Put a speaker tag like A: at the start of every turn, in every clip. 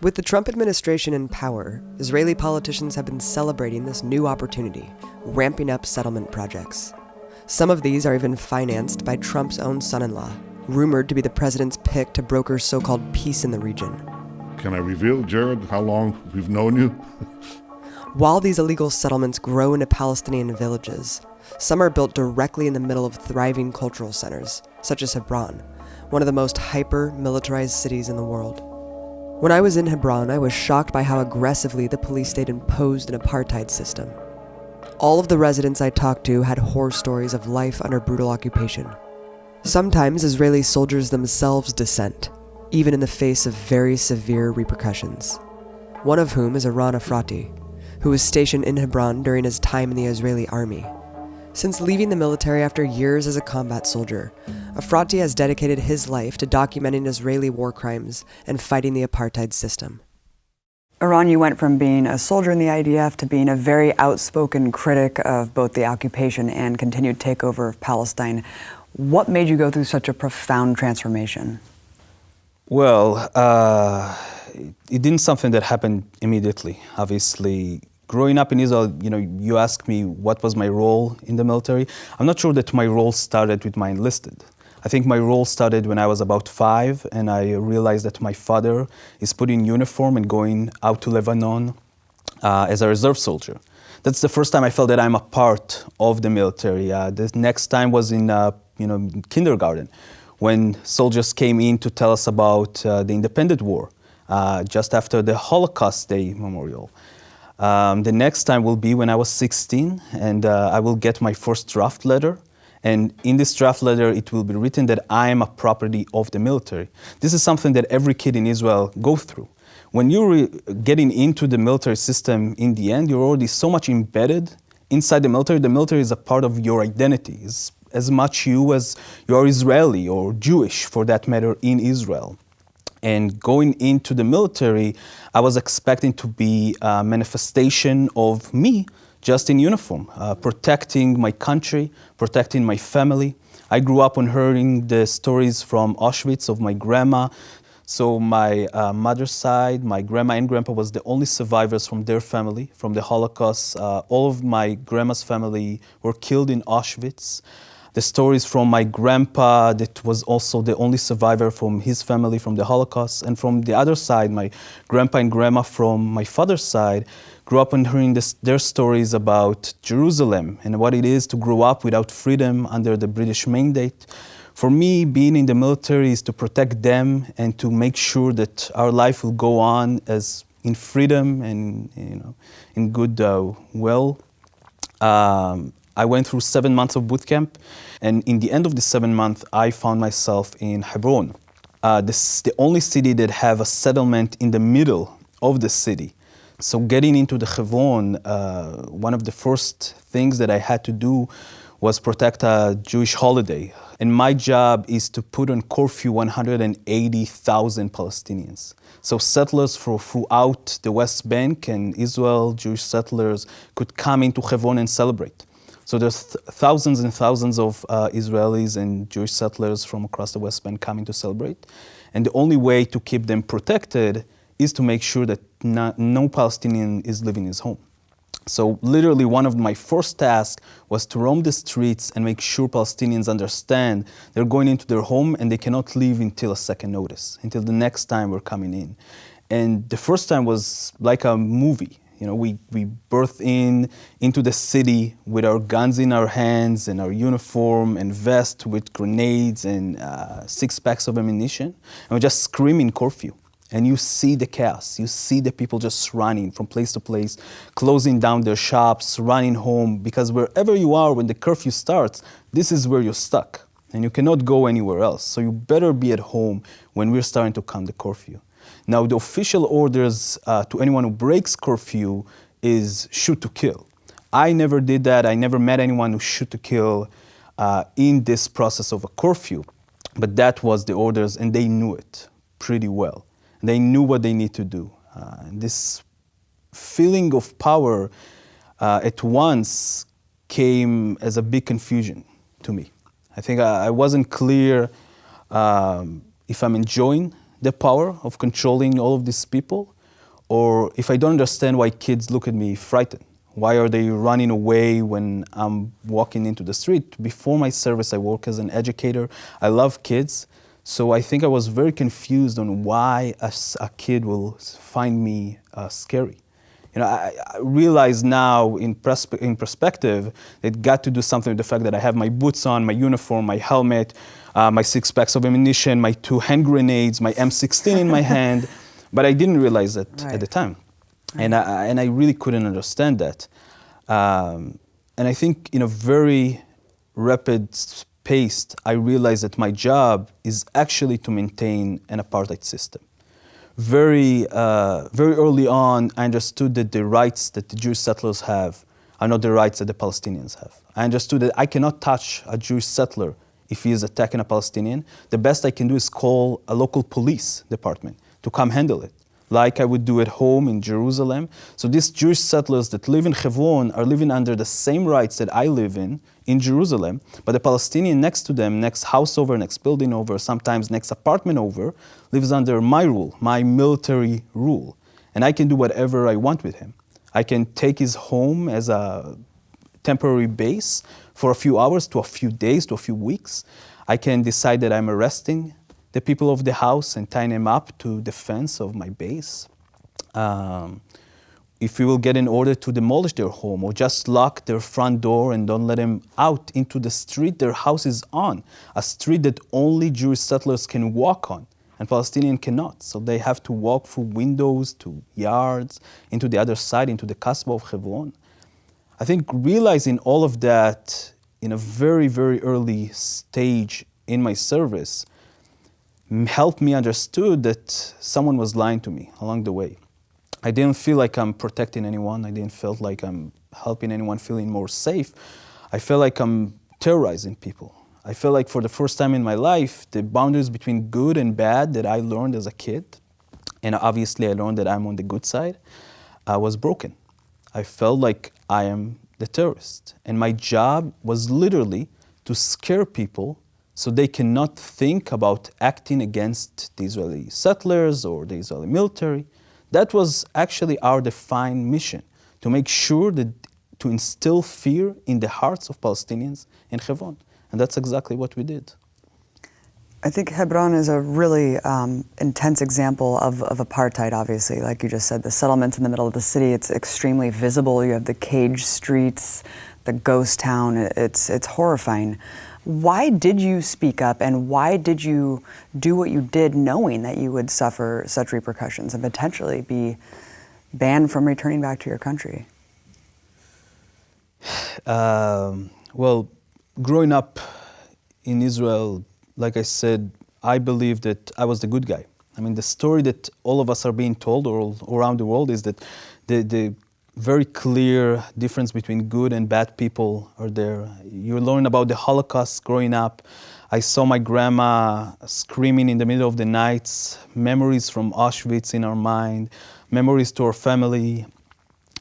A: With the Trump administration in power, Israeli politicians have been celebrating this new opportunity, ramping up settlement projects. Some of these are even financed by Trump's own son-in-law, rumored to be the president's pick to broker so-called peace in the region.
B: Can I reveal, Jared, how long we've known you?
A: While these illegal settlements grow into Palestinian villages, some are built directly in the middle of thriving cultural centers, such as Hebron, one of the most hyper-militarized cities in the world. When I was in Hebron, I was shocked by how aggressively the police state imposed an apartheid system. All of the residents I talked to had horror stories of life under brutal occupation. Sometimes Israeli soldiers themselves dissent, even in the face of very severe repercussions. One of whom is Eran Efrati, who was stationed in Hebron during his time in the Israeli army. Since leaving the military after years as a combat soldier, Efrati has dedicated his life to documenting Israeli war crimes and fighting the apartheid system.
C: Eran, you went from being a soldier in the IDF to being a very outspoken critic of both the occupation and continued takeover of Palestine. What made you go through such a profound transformation?
D: Well, it didn't something that happened immediately. Obviously, growing up in Israel, you ask me what was my role in the military. I'm not sure that my role started with my enlisted. I think my role started when I was about 5, and I realized that my father is putting uniform and going out to Lebanon as a reserve soldier. That's the first time I felt that I'm a part of the military. The next time was in kindergarten, when soldiers came in to tell us about the Independent War, just after the Holocaust Day Memorial. The next time will be when I was 16, and I will get my first draft letter. And in this draft letter, it will be written that I am a property of the military. This is something that every kid in Israel go through. When you're getting into the military system, in the end, you're already so much embedded inside the military. The military is a part of your identity. It's as much you as you are Israeli or Jewish, for that matter, in Israel. And going into the military, I was expecting to be a manifestation of me, just in uniform, protecting my country, protecting my family. I grew up on hearing the stories from Auschwitz of my grandma. So my mother's side, my grandma and grandpa was the only survivors from their family, from the Holocaust. All of my grandma's family were killed in Auschwitz. The stories from my grandpa, that was also the only survivor from his family from the Holocaust. And from the other side, my grandpa and grandma from my father's side grew up on hearing their stories about Jerusalem and what it is to grow up without freedom under the British mandate. For me, being in the military is to protect them and to make sure that our life will go on as in freedom and in good will. I went through 7 months of boot camp, and in the end of the 7 months, I found myself in Hebron. This is the only city that have a settlement in the middle of the city. So getting into the Hebron, one of the first things that I had to do was protect a Jewish holiday. And my job is to put on curfew 180,000 Palestinians. So settlers throughout the West Bank and Israel, Jewish settlers, could come into Hebron and celebrate. So there's thousands and thousands of Israelis and Jewish settlers from across the West Bank coming to celebrate. And the only way to keep them protected is to make sure that no Palestinian is leaving his home. So literally one of my first tasks was to roam the streets and make sure Palestinians understand they're going into their home and they cannot leave until a second notice, until the next time we're coming in. And the first time was like a movie. We birthed into the city with our guns in our hands and our uniform and vest with grenades and 6 packs of ammunition. And we're just screaming curfew. And you see the chaos. You see the people just running from place to place, closing down their shops, running home. Because wherever you are when the curfew starts, this is where you're stuck. And you cannot go anywhere else. So you better be at home when we're starting to count the curfew. Now, the official orders to anyone who breaks curfew is shoot to kill. I never did that. I never met anyone who shoot to kill in this process of a curfew. But that was the orders, and they knew it pretty well. They knew what they need to do. This feeling of power at once came as a big confusion to me. I think I wasn't clear if I'm enjoying the power of controlling all of these people, or if I don't understand why kids look at me frightened. Why are they running away when I'm walking into the street? Before my service, I work as an educator. I love kids. So I think I was very confused on why a kid will find me scary. You know, I realize now in perspective, it got to do something with the fact that I have my boots on, my uniform, my helmet, my 6 packs of ammunition, my 2 hand grenades, my M16 in my hand. But I didn't realize that at the time. And I really couldn't understand that. And I think in a very rapid pace, I realized that my job is actually to maintain an apartheid system. Very early on, I understood that the rights that the Jewish settlers have are not the rights that the Palestinians have. I understood that I cannot touch a Jewish settler if he is attacking a Palestinian. The best I can do is call a local police department to come handle it, like I would do at home in Jerusalem. So these Jewish settlers that live in Hebron are living under the same rights that I live in Jerusalem, but the Palestinian next to them, next house over, next building over, sometimes next apartment over, lives under my rule, my military rule. And I can do whatever I want with him. I can take his home as a temporary base for a few hours to a few days to a few weeks. I can decide that I'm arresting the people of the house and tying them up to the fence of my base. If we will get an order to demolish their home or just lock their front door and don't let them out into the street their house is on, a street that only Jewish settlers can walk on and Palestinians cannot. So they have to walk through windows to yards, into the other side, into the Kasbah of Hebron. I think realizing all of that in a very, very early stage in my service helped me understood that someone was lying to me along the way. I didn't feel like I'm protecting anyone. I didn't feel like I'm helping anyone feeling more safe. I felt like I'm terrorizing people. I felt like for the first time in my life, the boundaries between good and bad that I learned as a kid, and obviously I learned that I'm on the good side, was broken. I felt like I am the terrorist. And my job was literally to scare people so they cannot think about acting against the Israeli settlers or the Israeli military. That was actually our defined mission, to make sure that to instill fear in the hearts of Palestinians in Hebron. And that's exactly what we did.
C: I think Hebron is a really intense example of apartheid, obviously. Like you just said, the settlements in the middle of the city, it's extremely visible. You have the cage streets, the ghost town. It's horrifying. Why did you speak up and why did you do what you did knowing that you would suffer such repercussions and potentially be banned from returning back to your country?
D: Well, growing up in Israel, like I said, I believe that I was the good guy. I mean, the story that all of us are being told all around the world is that the very clear difference between good and bad people are there. You learn about the Holocaust growing up. I saw my grandma screaming in the middle of the nights, memories from Auschwitz in our mind, memories to our family.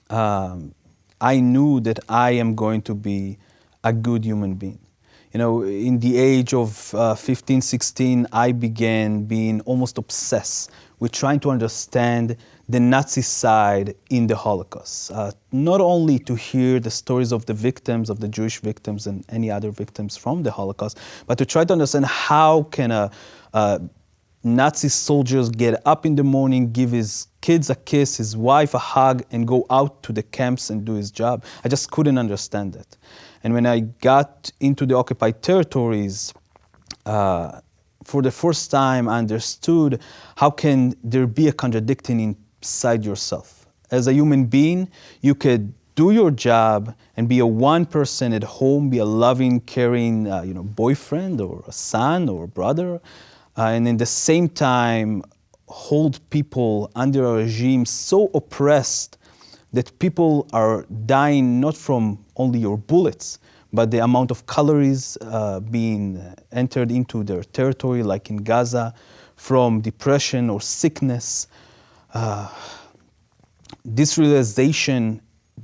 D: I knew that I am going to be a good human being. You know, in the age of 15, 16, I began being almost obsessed with trying to understand the Nazi side in the Holocaust. Not only to hear the stories of the victims, of the Jewish victims and any other victims from the Holocaust, but to try to understand how can a Nazi soldiers get up in the morning, give his kids a kiss, his wife a hug, and go out to the camps and do his job. I just couldn't understand that. And when I got into the occupied territories, for the first time I understood how can there be a contradiction inside yourself. As a human being, you could do your job and be a one person at home, be a loving, caring boyfriend or a son or a brother, and in the same time hold people under a regime so oppressed that people are dying not from only your bullets, but the amount of calories being entered into their territory, like in Gaza, from depression or sickness. This realization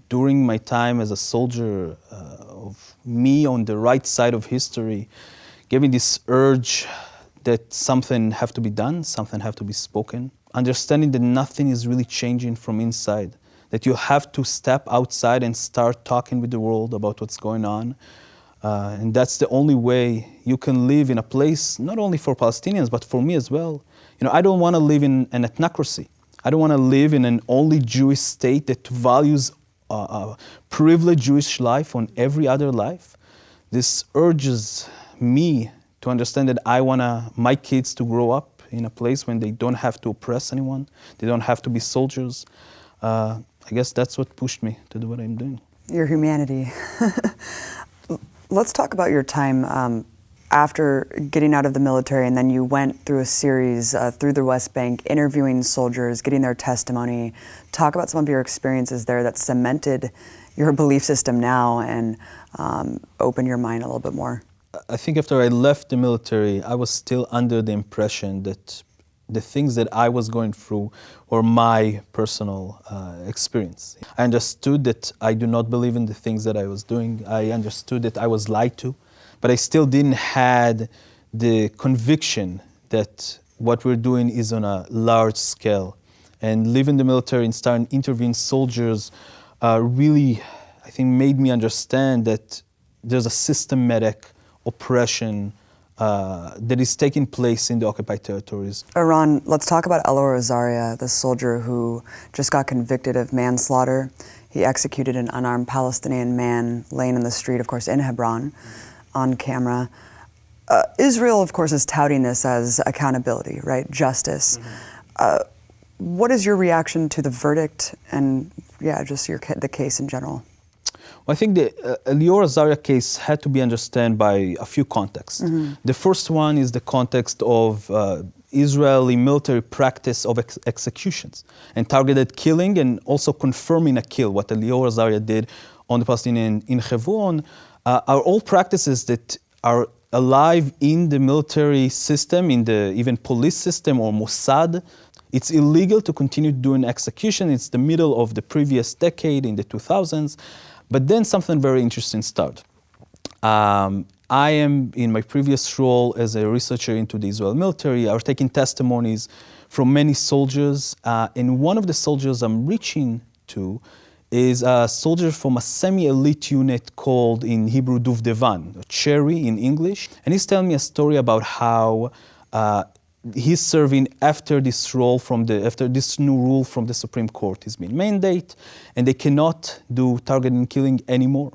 D: during my time as a soldier of me on the right side of history gave me this urge that something have to be done, something have to be spoken. understanding that nothing is really changing from inside, that you have to step outside and start talking with the world about what's going on. And that's the only way you can live in a place, not only for Palestinians, but for me as well. I don't want to live in an ethnocracy. I don't want to live in an only Jewish state that values privileged Jewish life on every other life. This urges me to understand that I want my kids to grow up in a place when they don't have to oppress anyone, they don't have to be soldiers. I guess that's what pushed me to do what I'm doing.
C: Your humanity. Let's talk about your time after getting out of the military, and then you went through a series through the West Bank, interviewing soldiers, getting their testimony. Talk about some of your experiences there that cemented your belief system now and opened your mind a little bit more.
D: I think after I left the military, I was still under the impression that the things that I was going through were my personal experience. I understood that I do not believe in the things that I was doing. I understood that I was lied to, but I still didn't have the conviction that what we're doing is on a large scale. And leaving the military and starting interviewing soldiers really, I think, made me understand that there's a systematic oppression that is taking place in the occupied territories.
C: Eran, let's talk about Elor Azaria, the soldier who just got convicted of manslaughter. He executed an unarmed Palestinian man laying in the street, of course, in Hebron, on camera. Israel, of course, is touting this as accountability, right? Justice. What is your reaction to the verdict and, just the case in general?
D: Well, I think the Elor Azaria case had to be understood by a few contexts. The first one is the context of Israeli military practice of executions and targeted killing, and also confirming a kill, what Elor Azaria did on the Palestinian in Hebron, are all practices that are alive in the military system, in the even police system or Mossad. It's illegal to continue doing execution. It's the middle of the previous decade, in the 2000s. But then something very interesting started. I am, in my previous role as a researcher into the Israeli military, I was taking testimonies from many soldiers. And one of the soldiers I'm reaching to is a soldier from a semi-elite unit called, in Hebrew, Duvdevan, Cherry in English. And he's telling me a story about how he's serving after this new rule from the Supreme Court has been mandated, and they cannot do targeting and killing anymore.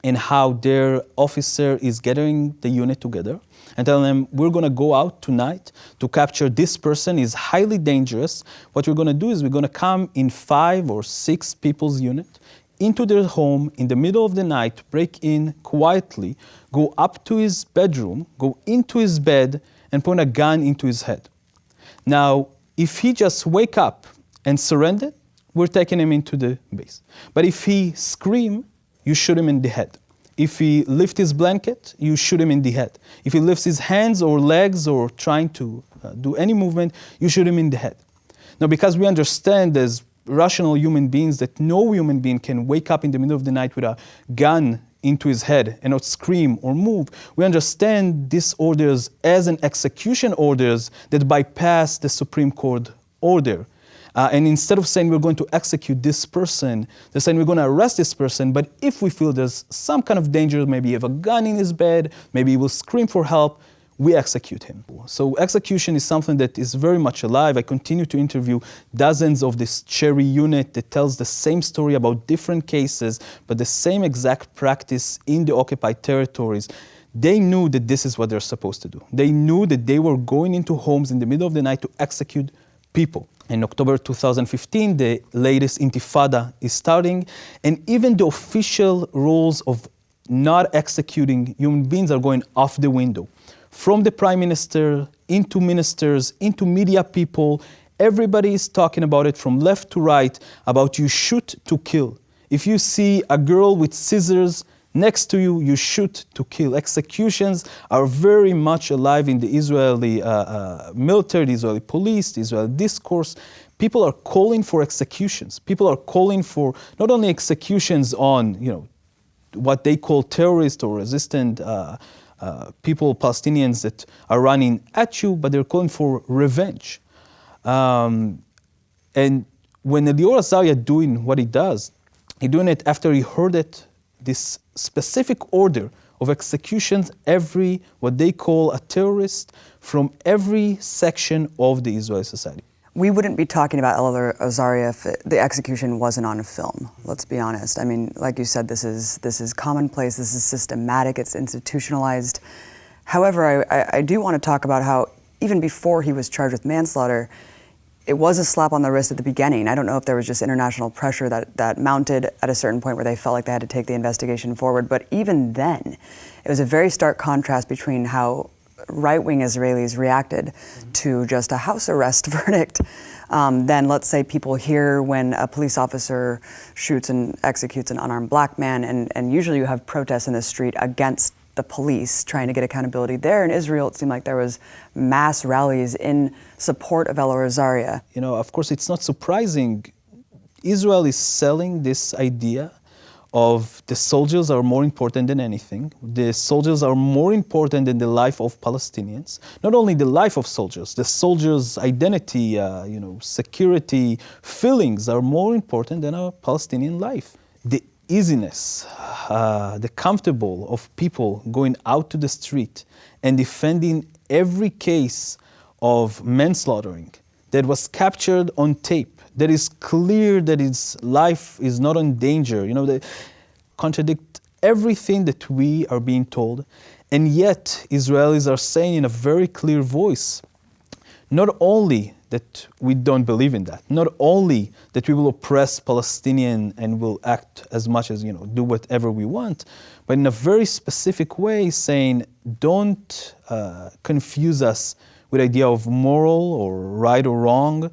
D: And how their officer is gathering the unit together and telling them, we're going to go out tonight to capture this person. Is highly dangerous. What we're going to do is we're going to come in 5 or 6 people's unit into their home in the middle of the night, break in quietly, go up to his bedroom, go into his bed, and point a gun into his head. Now, if he just wake up and surrender, we're taking him into the base. But if he scream, you shoot him in the head. If he lift his blanket, you shoot him in the head. If he lifts his hands or legs or trying to do any movement, you shoot him in the head. Now, because we understand as rational human beings that no human being can wake up in the middle of the night with a gun into his head and not scream or move, we understand these orders as an execution orders that bypass the Supreme Court order. And instead of saying we're going to execute this person, they're saying we're going to arrest this person, but if we feel there's some kind of danger, maybe you have a gun in his bed, maybe he will scream for help, we execute him. So execution is something that is very much alive. I continue to interview dozens of this Cherry unit that tells the same story about different cases, but the same exact practice in the occupied territories. They knew that this is what they're supposed to do. They knew that they were going into homes in the middle of the night to execute people. In October 2015, the latest intifada is starting, and even the official rules of not executing human beings are going off the window. From the prime minister, into ministers, into media people, everybody is talking about it from left to right, about you shoot to kill. If you see a girl with scissors next to you, you shoot to kill. Executions are very much alive in the Israeli military, the Israeli police, the Israeli discourse. People are calling for executions. People are calling for not only executions on, what they call terrorist or resistant people, Palestinians that are running at you, but they're calling for revenge. And when Elior Azaria doing what he does, he doing it after he heard it, this specific order of executions every, what they call a terrorist, from every section of the Israeli society.
C: We wouldn't be talking about Elazar Azaria if the execution wasn't on a film, let's be honest. I mean, like you said, this is commonplace, this is systematic, it's institutionalized. However, I do want to talk about how even before he was charged with manslaughter, it was a slap on the wrist at the beginning. I don't know if there was just international pressure that mounted at a certain point where they felt like they had to take the investigation forward, but even then, it was a very stark contrast between how right-wing Israelis reacted to just a house arrest verdict. Then let's say people hear when a police officer shoots and executes an unarmed black man, and usually you have protests in the street against the police trying to get accountability. There in Israel, it seemed like there was mass rallies in support of Elazar Azaria.
D: You know, of course, it's not surprising. Israel is selling this idea of the soldiers are more important than anything. The soldiers are more important than the life of Palestinians. Not only the life of soldiers, the soldiers' identity, security, feelings are more important than a Palestinian life. The easiness, the comfortable of people going out to the street and defending every case of manslaughtering that was captured on tape, that is clear that his life is not in danger, they contradict everything that we are being told. And yet, Israelis are saying in a very clear voice, not only that we don't believe in that, not only that we will oppress Palestinian and will act as much as, do whatever we want, but in a very specific way saying, don't confuse us with the idea of moral or right or wrong.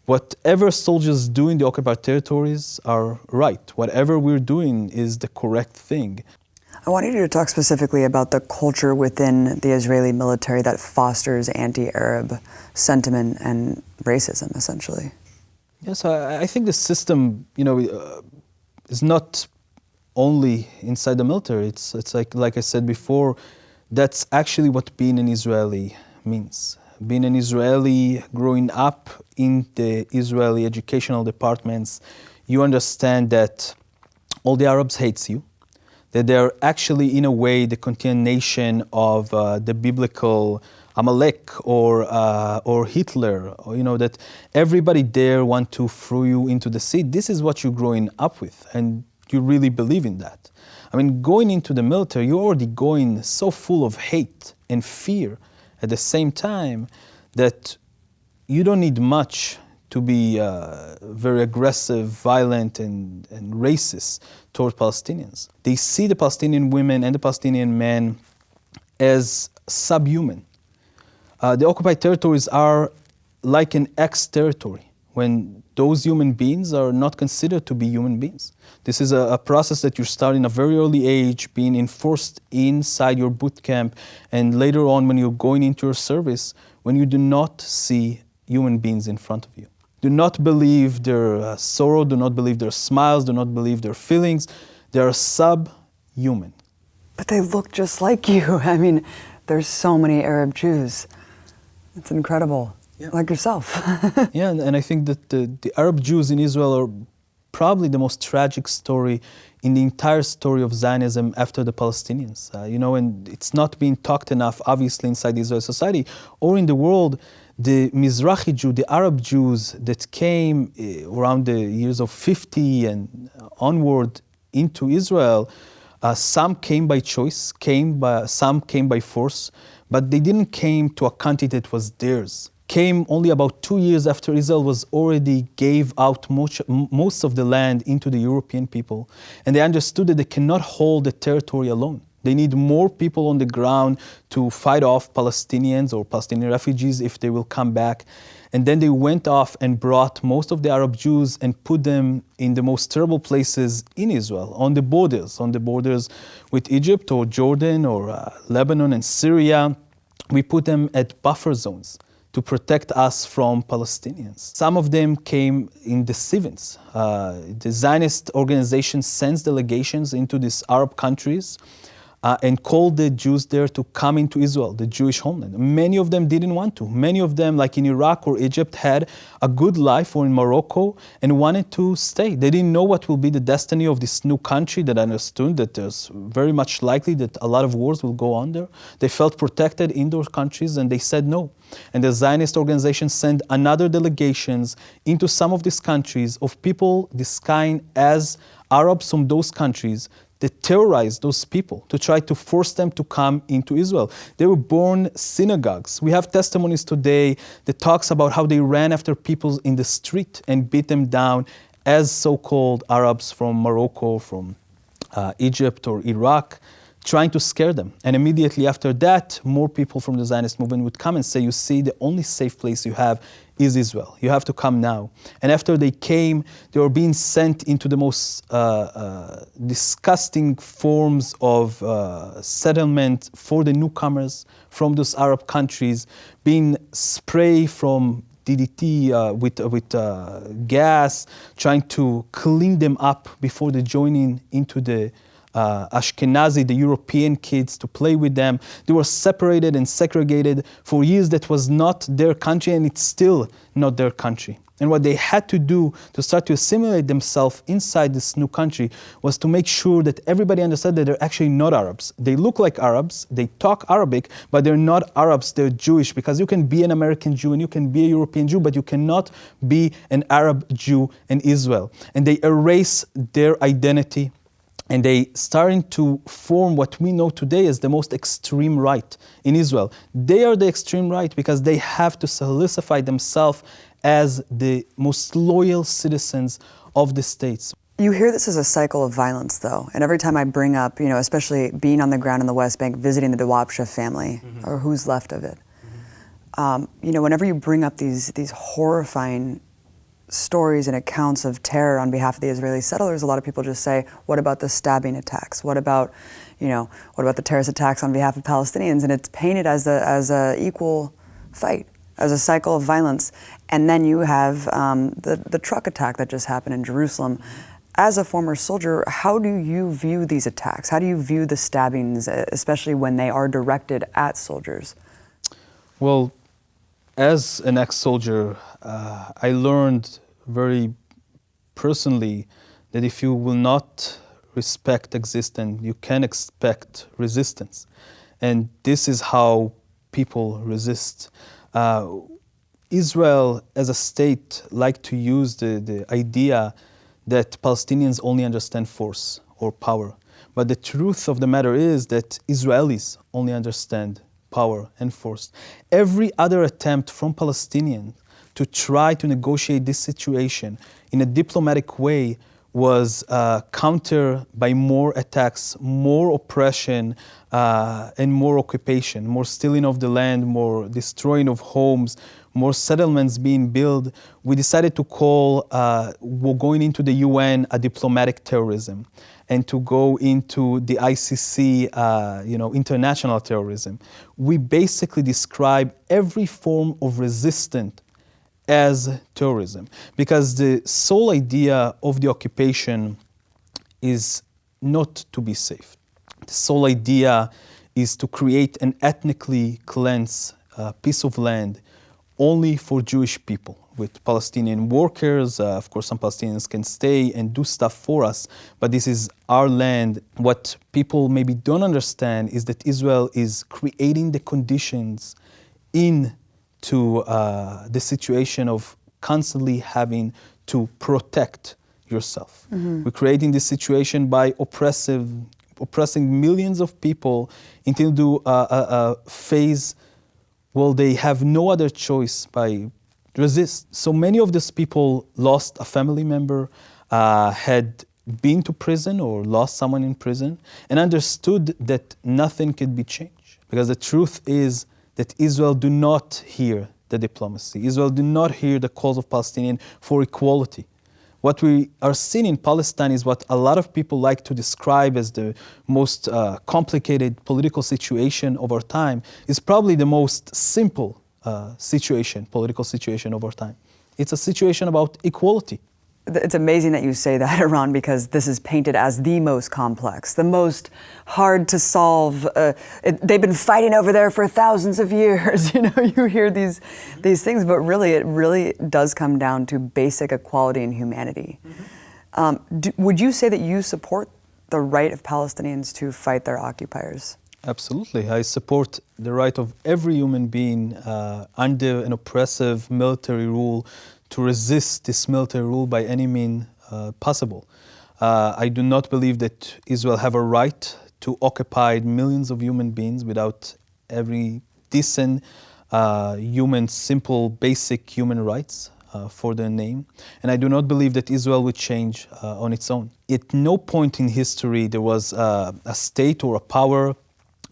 D: Whatever soldiers do in the occupied territories are right. Whatever we're doing is the correct thing.
C: I wanted you to talk specifically about the culture within the Israeli military that fosters anti-Arab sentiment and racism, essentially.
D: Yes, I think the system, is not only inside the military. It's like I said before, that's actually what being an Israeli means. Being an Israeli, growing up in the Israeli educational departments, you understand that all the Arabs hates you, that they're actually, in a way, the continuation of the biblical Amalek or Hitler, or, that everybody there want to throw you into the sea. This is what you're growing up with, and you really believe in that. I mean, going into the military, you're already going so full of hate and fear at the same time that you don't need much to be very aggressive, violent, and racist toward Palestinians. They see the Palestinian women and the Palestinian men as subhuman. The occupied territories are like an ex-territory when those human beings are not considered to be human beings. This is a process that you start in a very early age, being enforced inside your boot camp, and later on when you're going into your service, when you do not see human beings in front of you. Do not believe their sorrow, do not believe their smiles, do not believe their feelings. They are subhuman.
C: But they look just like you. I mean, there's so many Arab Jews. It's incredible. Yeah. Like yourself.
D: Yeah, and I think that the Arab Jews in Israel are probably the most tragic story in the entire story of Zionism after the Palestinians. And it's not being talked enough, obviously, inside the Israeli society or in the world. The Mizrahi Jew, the Arab Jews that came around the years of 50 and onward into Israel, some came by choice, some came by force, but they didn't came to a country that was theirs. Came only about 2 years after Israel was already gave out most of the land into the European people, and they understood that they cannot hold the territory alone. They need more people on the ground to fight off Palestinians or Palestinian refugees if they will come back. And then they went off and brought most of the Arab Jews and put them in the most terrible places in Israel, on the borders with Egypt or Jordan or Lebanon and Syria. We put them at buffer zones to protect us from Palestinians. Some of them came in the 70s. The Zionist organization sends delegations into these Arab countries and called the Jews there to come into Israel, the Jewish homeland. Many of them didn't want to. Many of them, like in Iraq or Egypt, had a good life, or in Morocco, and wanted to stay. They didn't know what will be the destiny of this new country, that understood that there's very much likely that a lot of wars will go on there. They felt protected in those countries, and they said no. And the Zionist organization sent another delegations into some of these countries of people disguised as Arabs from those countries, that terrorized those people to try to force them to come into Israel. They were born synagogues. We have testimonies today that talks about how they ran after people in the street and beat them down as so-called Arabs from Morocco, from Egypt or Iraq, trying to scare them. And immediately after that, more people from the Zionist movement would come and say, you see, the only safe place you have is Israel. You have to come now. And after they came, they were being sent into the most disgusting forms of settlement for the newcomers from those Arab countries, being sprayed from DDT with gas, trying to clean them up before they joining into the Ashkenazi, the European kids, to play with them. They were separated and segregated for years. That was not their country, and it's still not their country. And what they had to do to start to assimilate themselves inside this new country was to make sure that everybody understood that they're actually not Arabs. They look like Arabs, they talk Arabic, but they're not Arabs, they're Jewish, because you can be an American Jew and you can be a European Jew, but you cannot be an Arab Jew in Israel. And they erase their identity, and they starting to form what we know today as the most extreme right in Israel. They are the extreme right because they have to solidify themselves as the most loyal citizens of the states.
C: You hear this as a cycle of violence, though, and every time I bring up, especially being on the ground in the West Bank, visiting the Dawabsha family, or who's left of it, whenever you bring up these horrifying stories and accounts of terror on behalf of the Israeli settlers, a lot of people just say, what about the stabbing attacks? What about the terrorist attacks on behalf of Palestinians? And it's painted as a equal fight, as a cycle of violence. And then you have the truck attack that just happened in Jerusalem. As a former soldier, how do you view these attacks? How do you view the stabbings, especially when they are directed at soldiers?
D: Well, as an ex-soldier, I learned very personally that if you will not respect existence, you can expect resistance. And this is how people resist. Israel as a state like to use the idea that Palestinians only understand force or power. But the truth of the matter is that Israelis only understand power and force. Every other attempt from Palestinians to try to negotiate this situation in a diplomatic way was countered by more attacks, more oppression, and more occupation, more stealing of the land, more destroying of homes, more settlements being built. We decided to call going into the UN a diplomatic terrorism, and to go into the ICC, international terrorism. We basically describe every form of resistance as terrorism, because the sole idea of the occupation is not to be safe. The sole idea is to create an ethnically cleansed piece of land only for Jewish people, with Palestinian workers. Of course, some Palestinians can stay and do stuff for us, but this is our land. What people maybe don't understand is that Israel is creating the conditions into the situation of constantly having to protect yourself. We're creating this situation by oppressing millions of people into a phase where they have no other choice by resist. So many of these people lost a family member, had been to prison or lost someone in prison, and understood that nothing could be changed. Because the truth is that Israel do not hear the diplomacy. Israel do not hear the calls of Palestinians for equality. What we are seeing in Palestine is what a lot of people like to describe as the most complicated political situation of our time, is probably the most simple political situation of our time. It's a situation about equality.
C: It's amazing that you say that, Iran, because this is painted as the most complex, the most hard to solve. They've been fighting over there for thousands of years. You hear these things, but really, it really does come down to basic equality and humanity. Would you say that you support the right of Palestinians to fight their occupiers?
D: Absolutely. I support the right of every human being under an oppressive military rule to resist this military rule by any means possible. I do not believe that Israel have a right to occupy millions of human beings without every decent human, simple, basic human rights for their name. And I do not believe that Israel would change on its own. At no point in history there was a state or a power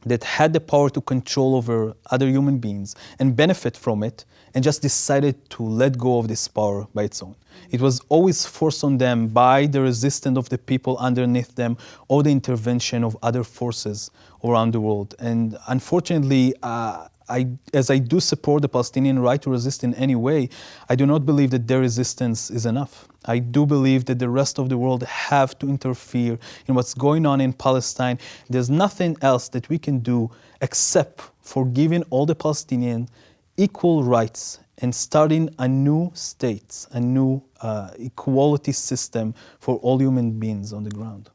D: that had the power to control over other human beings and benefit from it and just decided to let go of this power by its own. It was always forced on them by the resistance of the people underneath them or the intervention of other forces around the world. And unfortunately, as I do support the Palestinian right to resist in any way, I do not believe that their resistance is enough. I do believe that the rest of the world have to interfere in what's going on in Palestine. There's nothing else that we can do except for giving all the Palestinians equal rights and starting a new state, a new equality system for all human beings on the ground.